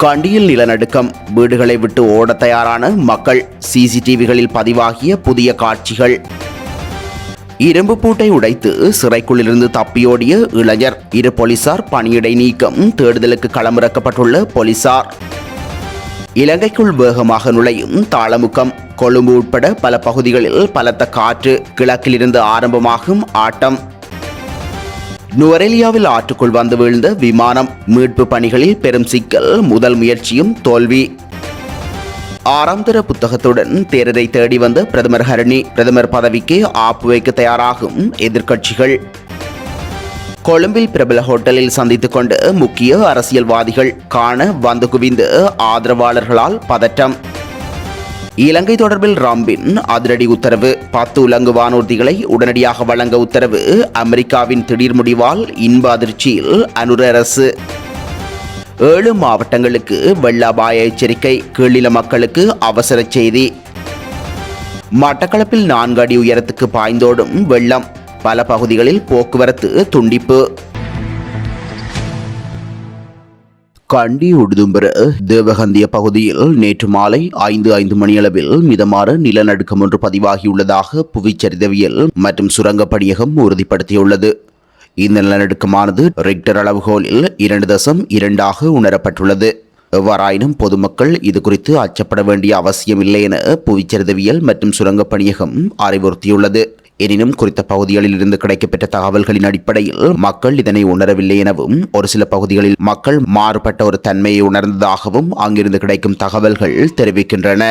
கண்டியில் நிலநடுக்கம், வீடுகளை விட்டு ஓட தயாரான மக்கள், சிசிடிவிகளில் பதிவாகிய புதிய காட்சிகள். இரும்பு பூட்டை உடைத்து சிறைக்குள்ளிருந்து தப்பியோடிய இளைஞர், 2 போலீசார் பணியிடை நீக்கம், தேடுதலுக்கு களமிறக்கப்பட்டுள்ள போலீசார். இலங்கைக்குள் வேகமாக நுழையும் தாளமுக்கம், கொழும்பு உட்பட பல பகுதிகளில் பலத்த காற்று, கிழக்கிலிருந்து ஆரம்பமாகும் ஆட்டம். நுவரெலியாவில் ஆற்றுக்குள் வந்து வீழ்ந்த விமானம், மீட்பு பணிகளில் பெரும் சிக்கல், முதல் முயற்சியும் தோல்வி. 6ஆம் தர புத்தகத்துடன் தேரரை தேடி வந்த பிரதமர் ஹரணி, பிரதமர் பதவிக்கு ஆப்பு வைக்க தயாராகும் எதிர்க்கட்சிகள். கொழும்பில் பிரபல ஹோட்டலில் சந்தித்துக் கொண்டு முக்கிய அரசியல்வாதிகள் காண வந்து குவிந்த ஆதரவாளர்களால் பதட்டம். இலங்கை தொடர்பில் ரம்பின் அதிரடி உத்தரவு, 10 உலங்கு வானூர்திகளை உடனடியாக வழங்க உத்தரவு. அமெரிக்காவின் திடீர் முடிவால் இன்ப அதிர்ச்சியில் அனுர அரசு. 7 மாவட்டங்களுக்கு வெள்ள அபாய எச்சரிக்கை, கீழில மக்களுக்கு அவசர செய்தி. மட்டக்களப்பில் 4 அடி உயரத்துக்கு பாய்ந்தோடும் வெள்ளம், பல பகுதிகளில் போக்குவரத்து துண்டிப்பு. கண்டி உடுதும்பர தேவகந்திய பகுதியில் நேற்று மாலை 5 மணியளவில் மிதமான நிலநடுக்கம் ஒன்று பதிவாகியுள்ளதாக புவிச்சரிதவியல் மற்றும் சுரங்கப்படியகம் உறுதிப்படுத்தியுள்ளது. இந்த நிலநடுக்கமானது ரிக்டர் அளவுகோலில் 2.2 உணரப்பட்டுள்ளது. எவ்வாறாயினும் பொதுமக்கள் இது குறித்து அச்சப்பட வேண்டிய அவசியமில்லை என புவிச்சரிதவியல் மற்றும் சுரங்கப்பணியகம் அறிவுறுத்தியுள்ளது. எனினும் குறித்த பகுதிகளில் இருந்து கிடைக்கப்பெற்ற தகவல்களின் அடிப்படையில் மக்கள் இதனை உணரவில்லை எனவும், ஒரு சில பகுதிகளில் மக்கள் மாறுபட்ட ஒரு தன்மையை உணர்ந்ததாகவும் அங்கிருந்து கிடைக்கும் தகவல்கள் தெரிவிக்கின்றன.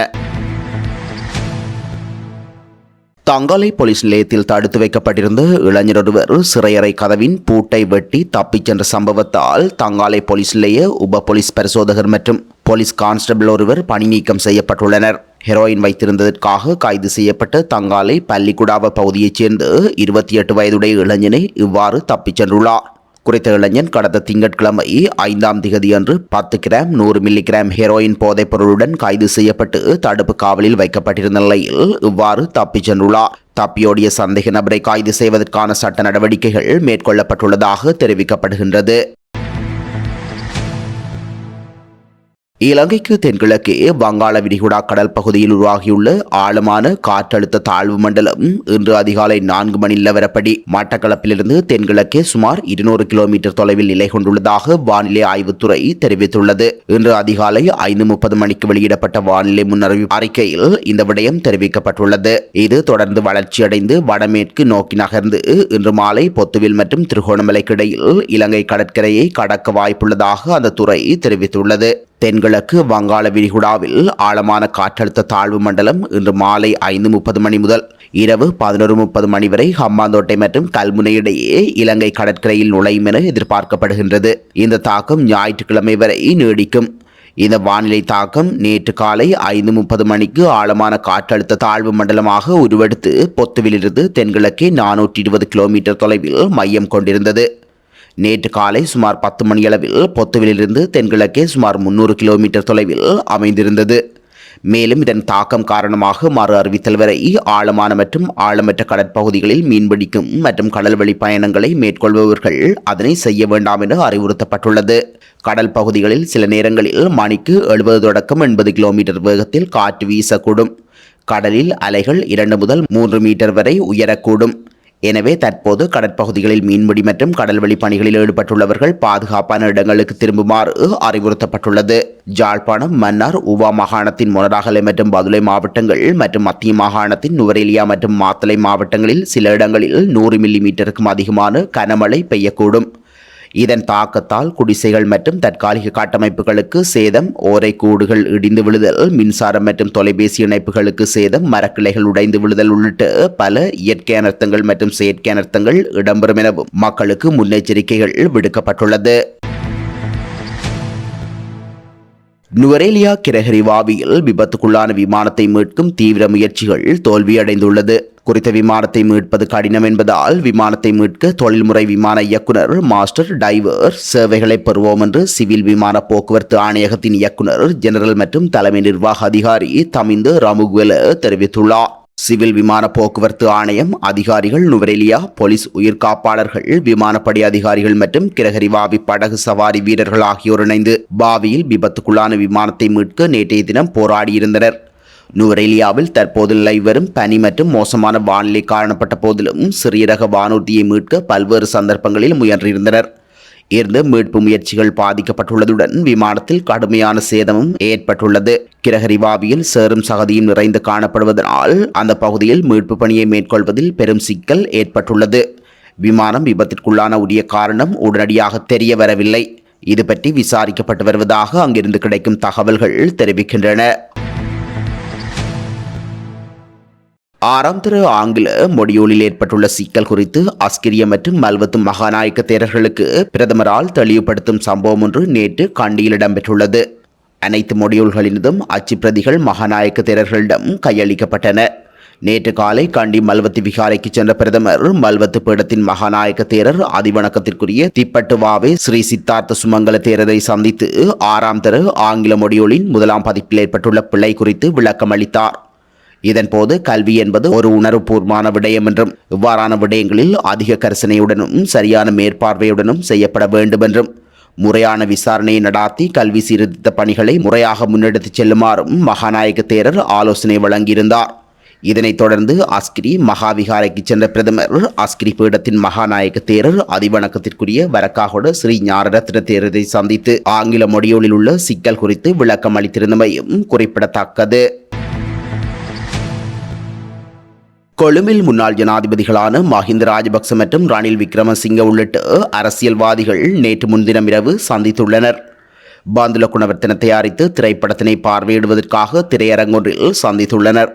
தங்காலை போலீஸ் நிலையத்தில் தடுத்து வைக்கப்பட்டிருந்த இளைஞர் ஒருவர் சிறையறை கதவின் பூட்டை வெட்டி தப்பிச் சென்ற சம்பவத்தால் தங்காலை போலீஸ் நிலைய உப போலீஸ் பரிசோதகர் மற்றும் போலீஸ் கான்ஸ்டபிள் ஒருவர் பணி நீக்கம் செய்யப்பட்டுள்ளனர். ஹெரோயின் வைத்திருந்ததற்காக கைது செய்யப்பட்ட தங்காலை பள்ளிக்குடாவ பகுதியைச் சேர்ந்த 28 வயதுடைய இளைஞனை இவ்வாறு தப்பிச் சென்றுள்ளார். குறித்த இளைஞன் கடந்த திங்கட்கிழமை 5ஆம் திகதி அன்று 10 கிராம் 100 மில்லிகிராம் ஹெரோயின் போதைப் பொருளுடன் கைது செய்யப்பட்டு தடுப்பு காவலில் வைக்கப்பட்டிருந்த நிலையில் இவ்வாறு தப்பிச் சென்றுள்ளார். தப்பியோடிய சந்தேக நபரை கைது செய்வதற்கான சட்ட நடவடிக்கைகள் மேற்கொள்ளப்பட்டுள்ளதாக தெரிவிக்கப்படுகின்றது. இலங்கைக்கு தென்கிழக்கே வங்காள விரிகுடா கடல் பகுதியில் உருவாகியுள்ள ஆழமான காற்றழுத்த தாழ்வு மண்டலம் இன்று அதிகாலை 4 மணி நிலவரப்படி மட்டக்களப்பிலிருந்து தென்கிழக்கே சுமார் 200 கிலோமீட்டர் தொலைவில் நிலை கொண்டுள்ளதாக வானிலை ஆய்வுத்துறை தெரிவித்துள்ளது. இன்று அதிகாலை 5:30 மணிக்கு வெளியிடப்பட்ட வானிலை முன்னறிவிப்பு அறிக்கையில் இந்த விடயம் தெரிவிக்கப்பட்டுள்ளது. இது தொடர்ந்து வளர்ச்சியடைந்து வடமேற்கு நோக்கி நகர்ந்து இன்று மாலை பொத்துவில் மற்றும் திருகோணமலைக்கு இடையில் இலங்கை கடற்கரையை கடக்க வாய்ப்புள்ளதாக அந்த துறை தெரிவித்துள்ளது. தென்கிழக்கு வங்காள விரிகுடாவில் ஆழமான காற்றழுத்த தாழ்வு மண்டலம் இன்று மாலை 5:30 மணி முதல் இரவு 11:30 மணி வரை ஹம்பாந்தோட்டை மற்றும் கல்முனை இடையே இலங்கை கடற்கரையில் நுழையும் என எதிர்பார்க்கப்படுகின்றது. இந்த தாக்கம் ஞாயிற்றுக்கிழமை வரை நீடிக்கும். இந்த வானிலை தாக்கம் நேற்று காலை 5:30 மணிக்கு ஆழமான காற்றழுத்த தாழ்வு மண்டலமாக உருவெடுத்து பொத்துவிலிருந்து தென்கிழக்கே 420 கிலோமீட்டர் தொலைவில் மையம் கொண்டிருந்தது. நேற்று காலை சுமார் 10 மணியளவில் பொத்துவிலிருந்து தென்கிழக்கே சுமார் 300 கிலோமீட்டர் தொலைவில் அமைந்திருந்தது. மேலும் இதன் தாக்கம் காரணமாக மறு அறிவித்தல் வரை ஆழமான மற்றும் ஆழமற்ற கடற்பகுதிகளில் மீன்பிடிக்கும் மற்றும் கடல்வழி பயணங்களை மேற்கொள்பவர்கள் அதனை செய்ய வேண்டாம் என அறிவுறுத்தப்பட்டுள்ளது. கடல் பகுதிகளில் சில நேரங்களில் மணிக்கு 70 தொடக்கம் 80 கிலோமீட்டர் வேகத்தில் காற்று வீசக்கூடும். கடலில் அலைகள் 2 முதல் 3 மீட்டர் வரை உயரக்கூடும். எனவே தற்போது கடற்பகுதிகளில் மீன்பிடி மற்றும் கடல்வழி பணிகளில் ஈடுபட்டுள்ளவர்கள் பாதுகாப்பான இடங்களுக்கு திரும்புமாறு அறிவுறுத்தப்பட்டுள்ளது. ஜாழ்ப்பாணம், மன்னார், ஊவா மாகாணத்தின் மொனராகலை மற்றும் பதுளை மாவட்டங்கள் மற்றும் மத்திய மாகாணத்தின் நுவரெலியா மற்றும் மாத்தளை மாவட்டங்களில் சில இடங்களில் 100 மில்லிமீட்டருக்கும் அதிகமான கனமழை பெய்யக்கூடும். இதன் தாக்கத்தால் குடிசைகள் மற்றும் தற்காலிக கட்டமைப்புகளுக்கு சேதம், ஓரை கூடுகள் இடிந்து விழுதல், மின்சாரம் மற்றும் தொலைபேசி இணைப்புகளுக்கு சேதம், மரக்கிளைகள் உடைந்து விழுதல் உள்ளிட்ட பல இயற்கை அனர்த்தங்கள் மற்றும் செயற்கை அனர்த்தங்கள் இடம்பெறும் எனவும் மக்களுக்கு முன்னெச்சரிக்கைகள் விடுக்கப்பட்டுள்ளது. நுவரெலியா கிரஹரிவாவியில் விபத்துக்குள்ளான விமானத்தை மீட்கும் தீவிர முயற்சிகள் தோல்வியடைந்துள்ளது. குறித்த விமானத்தை மீட்பது கடினம் என்பதால் விமானத்தை மீட்க தொழில்முறை விமான இயக்குனர் மாஸ்டர் டைவர் சேவைகளை பெறுவோம் என்று சிவில் விமான போக்குவரத்து ஆணையகத்தின் இயக்குனர் ஜெனரல் மற்றும் தலைமை நிர்வாக அதிகாரி தமிந்த ராமுகுவெல தெரிவித்துள்ளார். சிவில் விமான போக்குவரத்து ஆணையம் அதிகாரிகள், நுவரெலியா போலீஸ் உயிர்காப்பாளர்கள், விமானப்படை அதிகாரிகள் மற்றும் கிரகரிவாவி படகு சவாரி வீரர்கள் ஆகியோர் இணைந்து பாவியில் விபத்துக்குள்ளான விமானத்தை மீட்க நேற்றைய தினம் போராடியிருந்தனர். நுவரெலியாவில் தற்போது நிலை வரும் பனி மற்றும் மோசமான வானிலை காணப்பட்ட போதிலும் சிறிய ரக வானூர்தியை மீட்க பல்வேறு சந்தர்ப்பங்களில் முயன்றிருந்தனர். இருந்து மீட்பு முயற்சிகள் பாதிக்கப்பட்டுள்ளதுடன் விமானத்தில் கடுமையான சேதமும் ஏற்பட்டுள்ளது. கிரகரிவாவியில் சேறும் சகதியும் நிறைந்து காணப்படுவதனால் அந்த பகுதியில் மீட்பு பணியை மேற்கொள்வதில் பெரும் சிக்கல் ஏற்பட்டுள்ளது. விமானம் விபத்திற்குள்ளான உரிய காரணம் உடனடியாக தெரிய வரவில்லை. இது பற்றி விசாரிக்கப்பட்டு வருவதாக அங்கிருந்து கிடைக்கும் தகவல்கள் தெரிவிக்கின்றன. 6ஆம் தர ஆங்கில மொடியூலில் ஏற்பட்டுள்ள சிக்கல் குறித்து அஸ்கிரிய மற்றும் மல்வத்து மகாநாயக்க தேரர்களுக்கு பிரதமரால் தெளிவுபடுத்தும் சம்பவம் ஒன்று நேற்று கண்டியில் இடம்பெற்றுள்ளது. அனைத்து மொடியூல்களினதும் அச்சு பிரதிகள் மகாநாயக்க தேரர்களிடம் கையளிக்கப்பட்டன. நேற்று காலை கண்டி மல்வத்து விகாரைக்கு சென்ற பிரதமர் மல்வத்து பீடத்தின் மகாநாயக்க தேரர் அதிவணக்கத்திற்குரிய திப்பட்டுவாவே ஸ்ரீ சித்தார்த்த சுமங்கல தேரரை சந்தித்து 6ஆம் தர ஆங்கில மொடியூலின் 1ஆம் பதிப்பில் ஏற்பட்டுள்ள பிழை குறித்து விளக்கம் அளித்தார். இதன்போது கல்வி என்பது ஒரு உணர்வுபூர்வமான விடயம் என்றும் இவ்வாறான விடயங்களில் அதிக கரிசனையுடனும் சரியான மேற்பார்வையுடனும் செய்யப்பட வேண்டும் என்றும் முறையான விசாரணையை நடாத்தி கல்வி சீர்திருத்த பணிகளை முறையாக முன்னெடுத்துச் செல்லுமாறும் மகாநாயக்க தேரர் ஆலோசனை வழங்கியிருந்தார். இதனைத் தொடர்ந்து அஸ்கிரி மகாவிகாரைக்கு சென்ற பிரதமர் அஸ்கிரி பீடத்தின் மகாநாயக்க தேரர் அதிவணக்கத்திற்குரிய வரக்காகொட ஸ்ரீ ஞானரத்ன தேரரை சந்தித்து ஆங்கில மொடியூலில் உள்ள சிக்கல் குறித்து விளக்கம் அளித்திருந்தமையும் குறிப்பிடத்தக்கது. கொழும்பில் முன்னாள் ஜனாதிபதிகளான மஹிந்த ராஜபக்ச மற்றும் ரணில் விக்ரமசிங்க உள்ளிட்ட அரசியல்வாதிகள் நேற்று முன்தினம் இரவு சந்தித்துள்ளனர். பந்துல குணவர்த்தன தயாரித்து திரைப்படத்தினை பார்வையிடுவதற்காக திரையரங்கொன்றில் சந்தித்துள்ளனர்.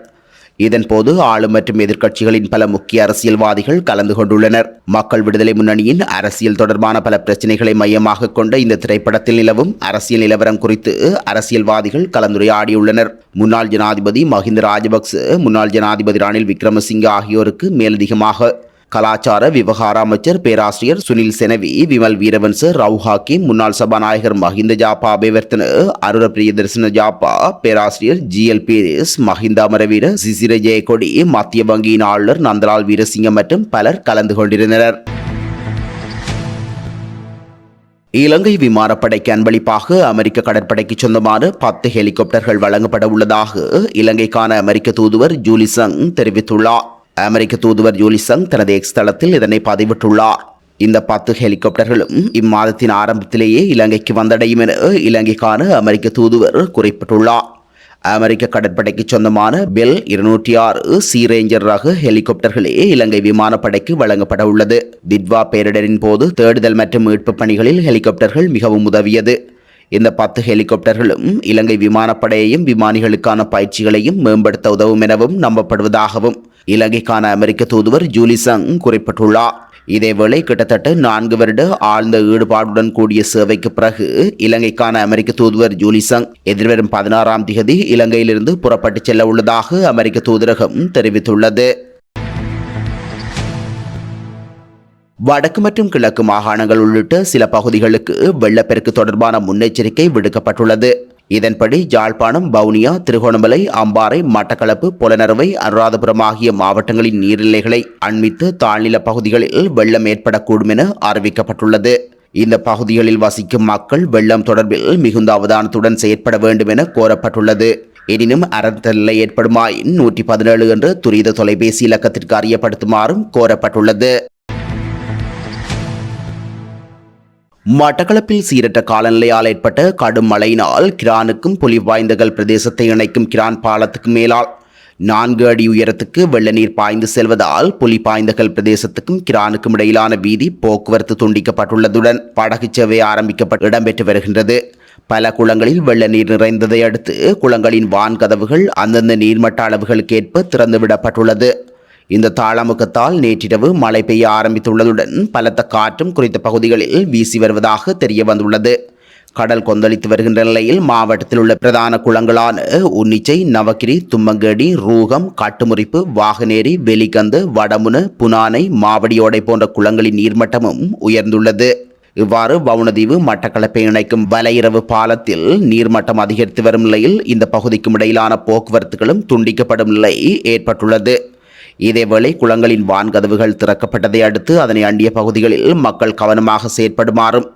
இதன்போது ஆளும் மற்றும் எதிர்க்கட்சிகளின் பல முக்கிய அரசியல்வாதிகள் கலந்து கொண்டுள்ளனர். மக்கள் விடுதலை முன்னணியின் அரசியல் தொடர்பான பல பிரச்சினைகளை மையமாக கொண்ட இந்த திரைப்படத்தில் நிலவும் அரசியல் நிலவரம் குறித்து அரசியல்வாதிகள் கலந்துரையாடியுள்ளனர். முன்னாள் ஜனாதிபதி மஹிந்த ராஜபக்ச, முன்னாள் ஜனாதிபதி ரணில் விக்ரமசிங்க ஆகியோருக்கு மேலதிகமாக கலாச்சார விவகார அமைச்சர் பேராசிரியர் சுனில் செனவி, விமல் வீரவன்ச, ரவுஹாக்கி, முன்னாள் சபாநாயகர் மஹிந்த ஜாப்பா அபேவர்த்தன, அருர பிரியதர்சன ஜாப்பா, பேராசிரியர் GL பீரிஸ், மஹிந்த அமரவீர, சிசிர ஜெயக்கொடி, மத்திய வங்கியின் ஆளுநர் நந்தலால் வீரசிங்கம் மற்றும் பலர் கலந்து கொண்டிருந்தனர். இலங்கை விமானப்படைக்கு அன்பளிப்பாக அமெரிக்க கடற்படைக்கு சொந்தமான 10 ஹெலிகாப்டர்கள் வழங்கப்பட உள்ளதாக இலங்கைக்கான அமெரிக்க தூதுவர் ஜூலி சங் தெரிவித்துள்ளார். அமெரிக்க தூதுவர் ஜூலி சங் தனது எக்ஸ் தளத்தில் இதனை பதிவிட்டுள்ளார். இந்த 10 ஹெலிகாப்டர்களும் இம்மாதத்தின் ஆரம்பத்திலேயே இலங்கைக்கு வந்தடையும் என இலங்கைக்கான அமெரிக்க தூதுவர் குறிப்பிட்டுள்ளார். அமெரிக்க கடற்படைக்கு சொந்தமான பெல் 206 சி ரேஞ்சர் ரக ஹெலிகாப்டர்களே இலங்கை விமானப்படைக்கு வழங்கப்பட உள்ளது. திட்வா பேரிடரின் போது தேடுதல் மற்றும் மீட்பு பணிகளில் ஹெலிகாப்டர்கள் மிகவும் உதவியது. இந்த 10 ஹெலிகாப்டர்களும் இலங்கை விமானப்படையையும் விமானிகளுக்கான பயிற்சிகளையும் மேம்படுத்த உதவும் எனவும் நம்பப்படுவதாகவும் இலங்கைக்கான அமெரிக்க தூதுவர் ஜூலி சங் குறிப்பிட்டுள்ளார். இதேவேளை கிட்டத்தட்ட 4 வருட ஆழ்ந்த ஈடுபாடுடன் கூடிய சேவைக்கு பிறகு இலங்கைக்கான அமெரிக்க தூதுவர் ஜூலி சங் எதிர்வரும் 16ஆம் தேதி இலங்கையிலிருந்து புறப்பட்டு செல்ல உள்ளதாக அமெரிக்க தூதரகம் தெரிவித்துள்ளது. வடக்கு மற்றும் கிழக்கு மாகாணங்கள் உள்ளிட்ட சில பகுதிகளுக்கு வெள்ளப்பெருக்கு தொடர்பான முன்னெச்சரிக்கை விடுக்கப்பட்டுள்ளது. இதன்படி யாழ்ப்பாணம், வவுனியா, திருகோணமலை, அம்பாறை, மட்டக்களப்பு, பொலனறுவை, அனுராதபுரம் ஆகிய மாவட்டங்களின் நீர்நிலைகளை அண்மித்த தாழ்நில பகுதிகளில் வெள்ளம் ஏற்படக்கூடும் என அறிவிக்கப்பட்டுள்ளது. இந்த பகுதிகளில் வசிக்கும் மக்கள் வெள்ளம் தொடர்பில் மிகுந்த அவதானத்துடன் செயற்பட வேண்டும் என கோரப்பட்டுள்ளது. எனினும் அரச நிலை ஏற்படுமாயின் 117 என்ற துரித தொலைபேசி இலக்கத்திற்கு அறியப்படுத்துமாறும் கோரப்பட்டுள்ளது. மட்டக்களப்பில் சீரற்ற காலநிலையால் ஏற்பட்ட கடும் மழையினால் கிரானுக்கும் புலிவாய்ந்தகல் பிரதேசத்தை இணைக்கும் கிரான் பாலத்துக்கு மேலால் 4 அடி உயரத்துக்கு வெள்ள நீர் பாய்ந்து செல்வதால் புலிபாய்ந்தகல் பிரதேசத்துக்கும் கிரானுக்கும் இடையிலான வீதி போக்குவரத்து துண்டிக்கப்பட்டுள்ளதுடன் படகு சேவை ஆரம்பிக்கப்பட்டு இடம்பெற்று வருகின்றது. பல குளங்களில் வெள்ள நீர் நிறைந்ததை அடுத்து குளங்களின் வான் கதவுகள் அந்தந்த நீர்மட்ட அளவுகளுக்கு ஏற்ப திறந்துவிடப்பட்டுள்ளது. இந்த தாளமுகத்தால் நேற்றிரவு மழை பெய்ய ஆரம்பித்துள்ளதுடன் பலத்த காற்றும் குறித்த பகுதிகளில் வீசி வருவதாக தெரிய வந்துள்ளது. கடல் கொந்தளித்து வருகின்ற நிலையில் மாவட்டத்தில் உள்ள பிரதான குளங்களான உன்னிச்சை, நவகிரி, தும்மங்கேடி, ரூகம், காட்டுமுறிப்பு, வாகனேரி, வெலிகந்து, வடமுன, புனானை, மாவடியோடை போன்ற குளங்களின் நீர்மட்டமும் உயர்ந்துள்ளது. இவ்வாறு வவுணதீவு மட்டக்களப்பை இணைக்கும் வலையிறவு பாலத்தில் நீர்மட்டம் அதிகரித்து வரும் நிலையில் இந்த பகுதிக்கும் இடையிலான போக்குவரத்துகளும் துண்டிக்கப்படும் நிலை ஏற்பட்டுள்ளது. இதேவேளை குளங்களின் வான்கதவுகள் திறக்கப்பட்டதை அடுத்து அதனை அண்டிய பகுதிகளில் மக்கள் கவனமாக செயற்படுமாறும்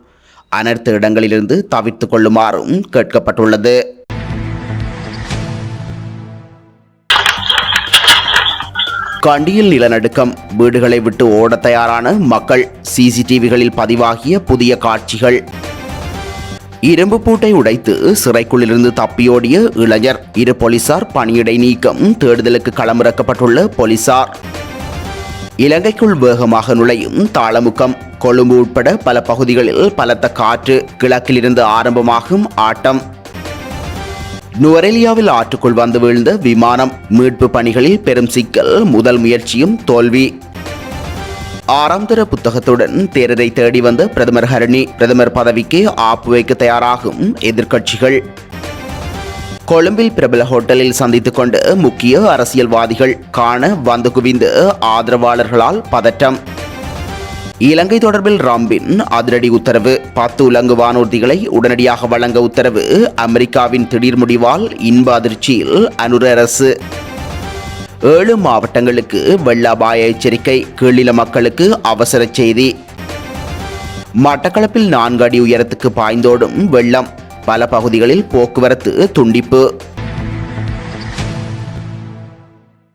அனர்த்த இடங்களிலிருந்து தவிர்த்து கொள்ளுமாறும் கேட்கப்பட்டுள்ளது. கண்டியில் நிலநடுக்கம், வீடுகளை விட்டு ஓட தயாரான மக்கள், சிசிடிவிகளில் பதிவாகிய புதிய காட்சிகள். இரும்பு பூட்டை உடைத்து சிறைக்குள்ளிருந்து தப்பியோடிய இளைஞர், 2 போலீசார் பணியிடை நீக்கம், தேடுதலுக்கு களமிறக்கப்பட்டுள்ள போலீசார். இலங்கைக்குள் வேகமாக நுழையும் தாளமுக்கம், கொழும்பு உட்பட பல பகுதிகளில் பலத்த காற்று, கிழக்கிலிருந்து ஆரம்பமாகும் ஆட்டம். நுவரெலியாவில் ஆற்றுக்குள் வந்து வீழ்ந்த விமானம், மீட்பு பணிகளில் பெரும் சிக்கல், முதல் முயற்சியும் தோல்வி. 6ஆம் தர புத்தகத்துடன் தேரரை தேடி வந்த பிரதமர் ஹரணி, பிரதமர் பதவிக்கு ஆப்பு வைக்க தயாராகும் எதிர்க்கட்சிகள். கொழும்பில் பிரபல ஹோட்டலில் சந்தித்துக் கொண்ட முக்கிய அரசியல்வாதிகள், காண வந்து குவிந்த ஆதரவாளர்களால் பதட்டம். இலங்கை தொடர்பில் ராம்பின் அதிரடி உத்தரவு, 10 உலங்கு வானூர்திகளை உடனடியாக வழங்க உத்தரவு. அமெரிக்காவின் திடீர் முடிவால் இன்ப அதிர்ச்சியில் அனுர அரசு. 7 மாவட்டங்களுக்கு வெள்ள அபாய எச்சரிக்கை, கீழில மக்களுக்கு அவசர செய்தி. மட்டக்களப்பில் 4 அடி உயரத்துக்கு பாய்ந்தோடும் வெள்ளம், பல பகுதிகளில் போக்குவரத்து துண்டிப்பு.